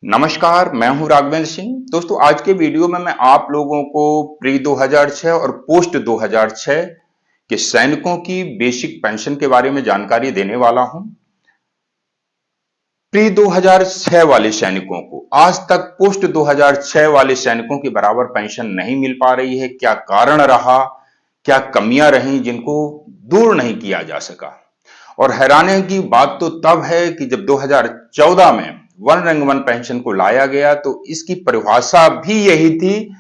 नमस्कार, मैं हूं राघवेंद्र सिंह। दोस्तों, आज के वीडियो में मैं आप लोगों को प्री 2006 और पोस्ट 2006 के सैनिकों की बेसिक पेंशन के बारे में जानकारी देने वाला हूं। प्री 2006 वाले सैनिकों को आज तक पोस्ट 2006 वाले सैनिकों के बराबर पेंशन नहीं मिल पा रही है। क्या कारण रहा, क्या कमियां रहीं जिनको दूर नहीं किया जा सका। और हैरानी की बात तो तब है कि जब 2014 में वन रैंक वन पेंशन को लाया गया तो इसकी परिभाषा भी यही थी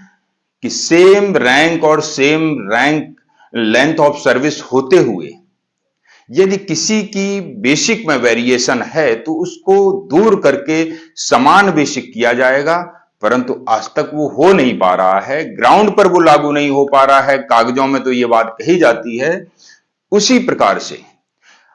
कि सेम रैंक और same rank length of service होते हुए यदि किसी की बेसिक में वेरिएशन है तो उसको दूर करके समान बेसिक किया जाएगा। परंतु आज तक वो हो नहीं पा रहा है, ग्राउंड पर वो लागू नहीं हो पा रहा है। कागजों में तो ये बात कही जाती है। उसी प्रकार से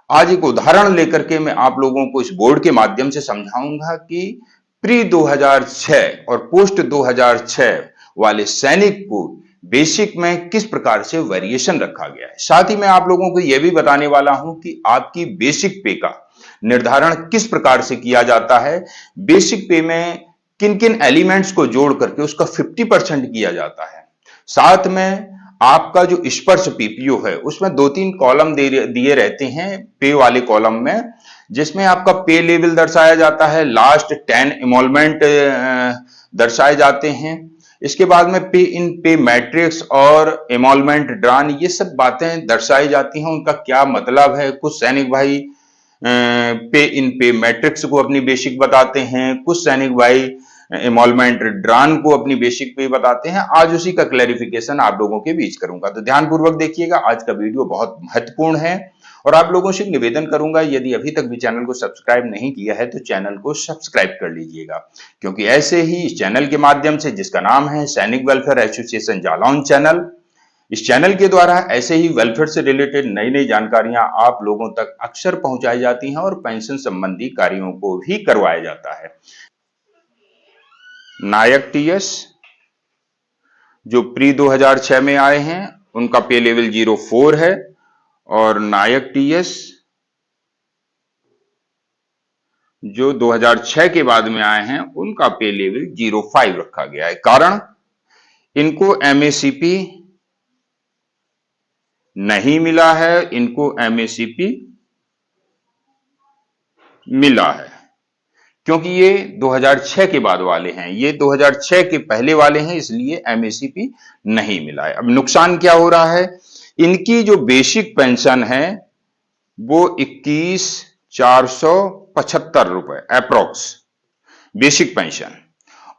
आज एक उदाहरण लेकर के मैं आप लोगों को इस बोर्ड के माध्यम से समझाऊंगा कि प्री 2006 और पोस्ट 2006 वाले सैनिक को बेसिक में किस प्रकार से वेरिएशन रखा गया है। साथ ही मैं आप लोगों को यह भी बताने वाला हूं कि आपकी बेसिक पे का निर्धारण किस प्रकार से किया जाता है। बेसिक पे में किन किन एलिमेंट्स को जोड़ करके उसका 50% किया जाता है। साथ में आपका जो स्पर्श पीपीओ है उसमें 2-3 कॉलम दिए रहते हैं पे वाले कॉलम में, जिसमें आपका पे लेवल दर्शाया जाता है, लास्ट 10 एमोलमेंट दर्शाए जाते हैं। इसके बाद में पे इन पे मैट्रिक्स और एमोलमेंट ड्रान, ये सब बातें दर्शाई जाती हैं। उनका क्या मतलब है, कुछ सैनिक भाई पे इन पे मैट्रिक्स को अपनी बेसिक बताते हैं, कुछ सैनिक भाई एमोलमेंट ड्रान को अपनी बेसिक पे बताते हैं। आज उसी का क्लैरिफिकेशन आप लोगों के बीच करूंगा, तो ध्यानपूर्वक देखिएगा। आज का वीडियो बहुत महत्वपूर्ण है और आप लोगों से निवेदन करूंगा, यदि अभी तक भी चैनल को सब्सक्राइब नहीं किया है तो चैनल को सब्सक्राइब कर लीजिएगा, क्योंकि ऐसे ही इस चैनल के माध्यम से, जिसका नाम है सैनिक वेलफेयर एसोसिएशन जालौन चैनल, इस चैनल के द्वारा ऐसे ही वेलफेयर से रिलेटेड नई नई जानकारियां आप लोगों तक अक्सर पहुंचाई जाती हैं और पेंशन संबंधी कार्यों को भी करवाया जाता है। नायक टीएस जो प्री 2006 में आए हैं उनका पे लेवल 04 है, और नायक टीएस जो 2006 के बाद में आए हैं उनका पे लेवल 05 रखा गया है। कारण, इनको एमएसीपी नहीं मिला है, इनको एमएसीपी मिला है, क्योंकि ये 2006 के बाद वाले हैं, ये 2006 के पहले वाले हैं, इसलिए एमएसीपी नहीं मिला है। अब नुकसान क्या हो रहा है, इनकी जो बेसिक पेंशन है वो 21,475 रुपए अप्रोक्स बेसिक पेंशन,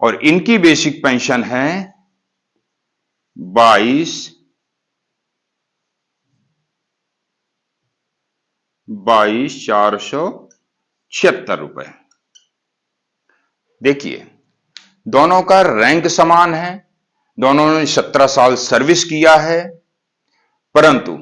और इनकी बेसिक पेंशन है 22,476 रुपए। देखिए, दोनों का रैंक समान है, दोनों ने 17 साल सर्विस किया है, परंतु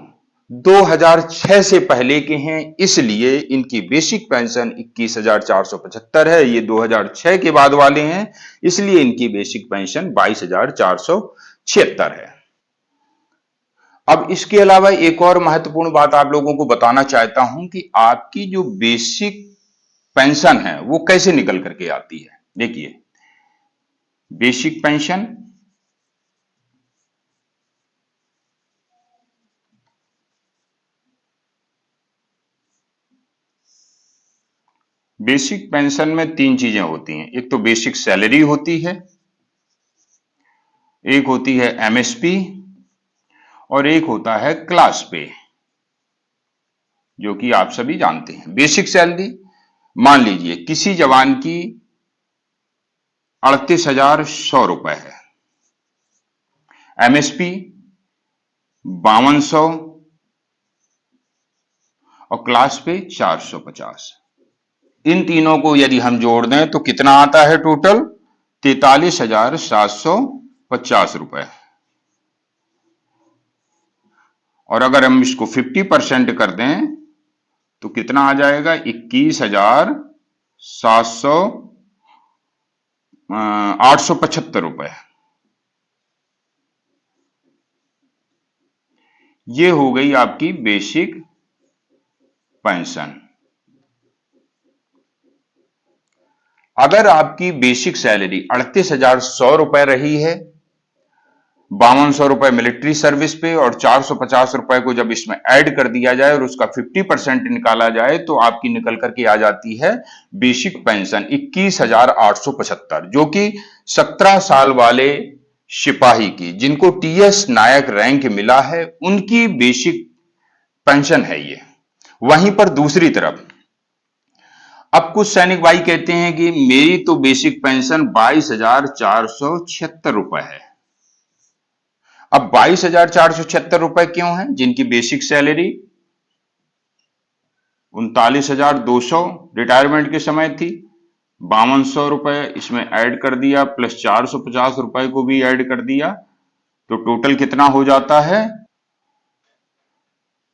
2006 से पहले के हैं, इसलिए इनकी बेसिक पेंशन 21,475 है। ये 2006 के बाद वाले हैं, इसलिए इनकी बेसिक पेंशन 22,476 है। अब इसके अलावा एक और महत्वपूर्ण बात आप लोगों को बताना चाहता हूं कि आपकी जो बेसिक पेंशन है वो कैसे निकल करके आती है। देखिए, बेसिक पेंशन बेसिक पेंशन में 3 चीजें होती हैं। एक तो बेसिक सैलरी होती है, एक होती है एमएसपी, और एक होता है क्लास पे, जो कि आप सभी जानते हैं। बेसिक सैलरी, मान लीजिए किसी जवान की 38,100 रुपए है, एमएसपी 5200 और क्लास पे 450। इन तीनों को यदि हम जोड़ दें तो कितना आता है टोटल, 43,750 रुपए। और अगर हम इसको 50% कर दें तो कितना आ जाएगा, 875 रुपए। ये हो गई आपकी बेसिक पेंशन। अगर आपकी बेसिक सैलरी 38,100 रुपए रही है, 5200 रुपए मिलिट्री सर्विस पे और 450 रुपए को जब इसमें ऐड कर दिया जाए और उसका 50% निकाला जाए तो आपकी निकल करके आ जाती है बेसिक पेंशन 21,875, जो कि 17 साल वाले सिपाही की, जिनको टीएस नायक रैंक मिला है, उनकी बेसिक पेंशन है ये। वहीं पर दूसरी तरफ अब कुछ सैनिक भाई कहते हैं कि मेरी तो बेसिक पेंशन 22,476 रुपए है। अब 22,476 रुपए क्यों है? जिनकी बेसिक सैलरी 39,200 रिटायरमेंट के समय थी, 5200 रुपए इसमें ऐड कर दिया, प्लस 450 रुपए को भी ऐड कर दिया, तो टोटल कितना हो जाता है?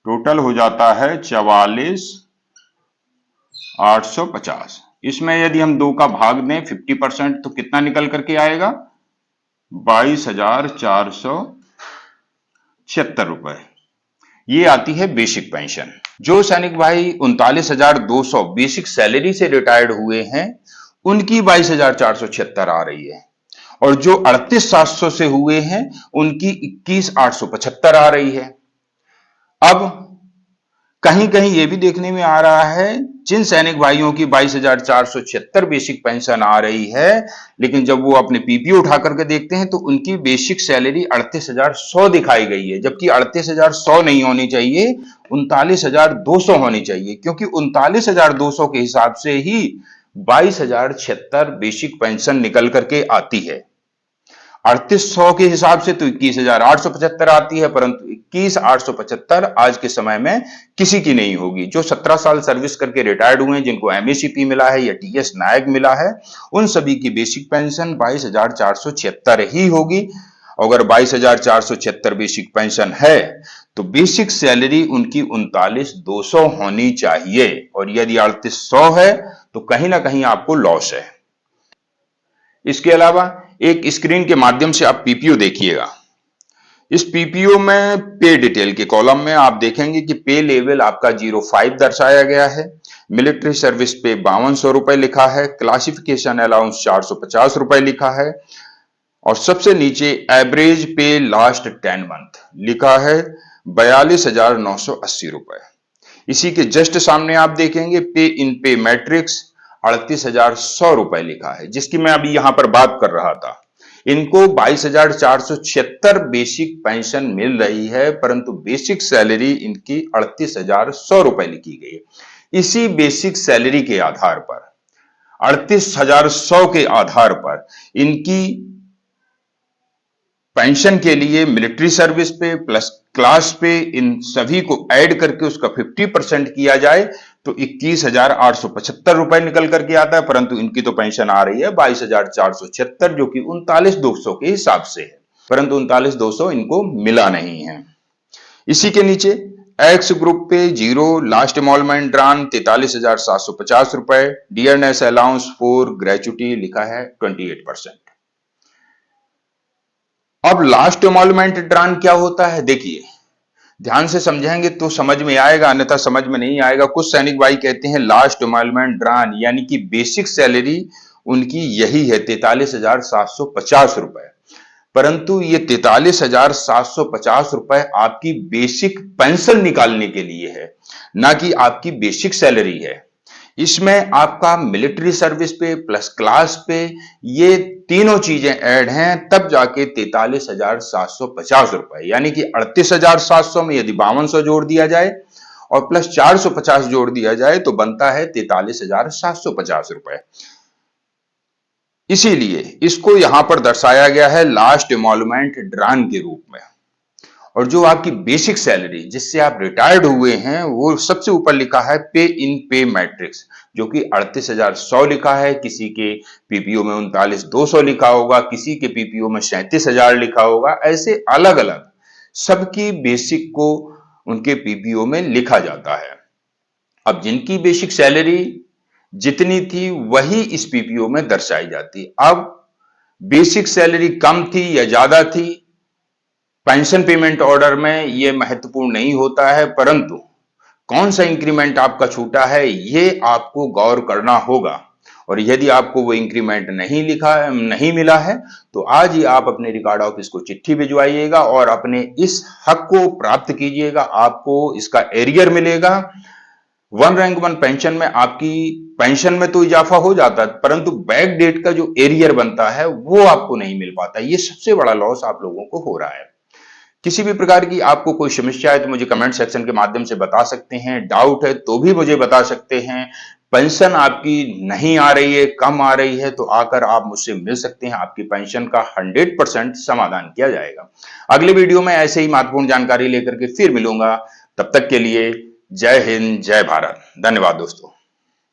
टोटल हो जाता है 44,850। इसमें यदि हम 2 का भाग दें 50% तो कितना निकल करके आएगा? 22,476 रुपए। ये आती है बेसिक पेंशन। जो सैनिक भाई 39,200 बेसिक सैलरी से रिटायर्ड हुए हैं, उनकी 22,476 आ रही है, और जो 38,700 से हुए हैं उनकी 21,875 आ रही है। अब कहीं कहीं यह भी देखने में आ रहा है, जिन सैनिक भाइयों की 22,476 बेसिक पेंशन आ रही है, लेकिन जब वो अपने पीपीओ उठा करके देखते हैं तो उनकी बेसिक सैलरी 38,100 दिखाई गई है, जबकि 38,100 नहीं होनी चाहिए, 39,200 होनी चाहिए, क्योंकि 39,200 के हिसाब से ही 22,076 बेसिक पेंशन निकल करके आती है। 3800 के हिसाब से तो 21,875 आती है, परंतु 21,875 आज के समय में किसी की नहीं होगी। जो 17 साल सर्विस करके रिटायर्ड हुए हैं, जिनको एमएसीपी मिला है या टीएस नायक मिला है, उन सभी की बेसिक पेंशन 22,476 ही होगी। अगर 22,476 बेसिक पेंशन है तो बेसिक सैलरी उनकी 39,200 होनी चाहिए, और यदि 3800 है तो कहीं ना कहीं आपको लॉस है। इसके अलावा एक स्क्रीन के माध्यम से आप पीपीओ देखिएगा। इस पीपीओ में पे डिटेल के कॉलम में आप देखेंगे कि पे लेवल आपका 05 दर्शाया गया है, मिलिट्री सर्विस पे 5200 रुपए लिखा है, क्लासिफिकेशन अलाउंस 450 रुपए लिखा है, और सबसे नीचे एवरेज पे लास्ट 10 मंथ लिखा है 42,980 रुपए। इसी के जस्ट सामने आप देखेंगे पे इन पे मैट्रिक्स 38,100 रुपए लिखा है, जिसकी मैं अभी यहां पर बात कर रहा था। इनको 22,476 बेसिक पेंशन मिल रही है, परंतु बेसिक सैलरी इनकी 38,100 रुपए लिखी गई है। इसी बेसिक सैलरी के आधार पर 38,100 के आधार पर इनकी पेंशन के लिए मिलिट्री सर्विस पे प्लस क्लास पे इन सभी को ऐड करके उसका 50% किया जाए तो 21,875 रुपए निकल करके आता है, परंतु इनकी तो पेंशन आ रही है 22,476, जो कि 39,200 के हिसाब से है, परंतु 39,200 इनको मिला नहीं है। इसी के नीचे एक्स ग्रुप पे 0 लास्ट इमॉल्वमेंट ड्रान 43,750 रुपए, डियरनेस अलाउंस फॉर ग्रेचुटी लिखा है 28%। अब लास्ट इमॉल्वमेंट ड्रान क्या होता है? देखिए, ध्यान से समझेंगे तो समझ में आएगा, अन्यथा समझ में नहीं आएगा। कुछ सैनिक भाई कहते हैं लास्ट इमॉल्वमेंट ड्रान यानी कि बेसिक सैलरी उनकी यही है 43,750 रुपए, परंतु ये 43,750 रुपए आपकी बेसिक पेंशन निकालने के लिए है, ना कि आपकी बेसिक सैलरी है। इसमें आपका मिलिट्री सर्विस पे प्लस क्लास पे ये तीनों चीजें ऐड हैं, तब जाके 43,750 रुपए, यानी कि 38,700 में यदि 5200 जोड़ दिया जाए और प्लस 450 जोड़ दिया जाए तो बनता है 43,750 रुपए। इसीलिए इसको यहां पर दर्शाया गया है लास्ट इमॉल्वमेंट ड्रान के रूप में। और जो आपकी बेसिक सैलरी जिससे आप रिटायर्ड हुए हैं, वो सबसे ऊपर लिखा है पे इन पे मैट्रिक्स, जो कि 38,100 लिखा है, किसी के पीपीओ में 39,200 लिखा होगा, किसी के पीपीओ में 37,000 लिखा होगा, ऐसे अलग अलग सबकी बेसिक को उनके पीपीओ में लिखा जाता है। अब जिनकी बेसिक सैलरी जितनी थी वही इस पीपीओ में दर्शाई जाती। अब बेसिक सैलरी कम थी या ज्यादा थी, पेंशन पेमेंट ऑर्डर में यह महत्वपूर्ण नहीं होता है, परंतु कौन सा इंक्रीमेंट आपका छूटा है ये आपको गौर करना होगा। और यदि आपको वो इंक्रीमेंट नहीं मिला है तो आज ही आप अपने रिकॉर्ड ऑफिस को चिट्ठी भिजवाइएगा और अपने इस हक को प्राप्त कीजिएगा। आपको इसका एरियर मिलेगा। वन रैंक वन पेंशन में आपकी पेंशन में तो इजाफा हो जाता है, परंतु बैक डेट का जो एरियर बनता है वो आपको नहीं मिल पाता। ये सबसे बड़ा लॉस आप लोगों को हो रहा है। किसी भी प्रकार की आपको कोई समस्या है तो मुझे कमेंट सेक्शन के माध्यम से बता सकते हैं। डाउट है तो भी मुझे बता सकते हैं। पेंशन आपकी नहीं आ रही है, कम आ रही है, तो आकर आप मुझसे मिल सकते हैं। आपकी पेंशन का 100% समाधान किया जाएगा। अगले वीडियो में ऐसे ही महत्वपूर्ण जानकारी लेकर के फिर मिलूंगा। तब तक के लिए जय हिंद, जय भारत। धन्यवाद दोस्तों।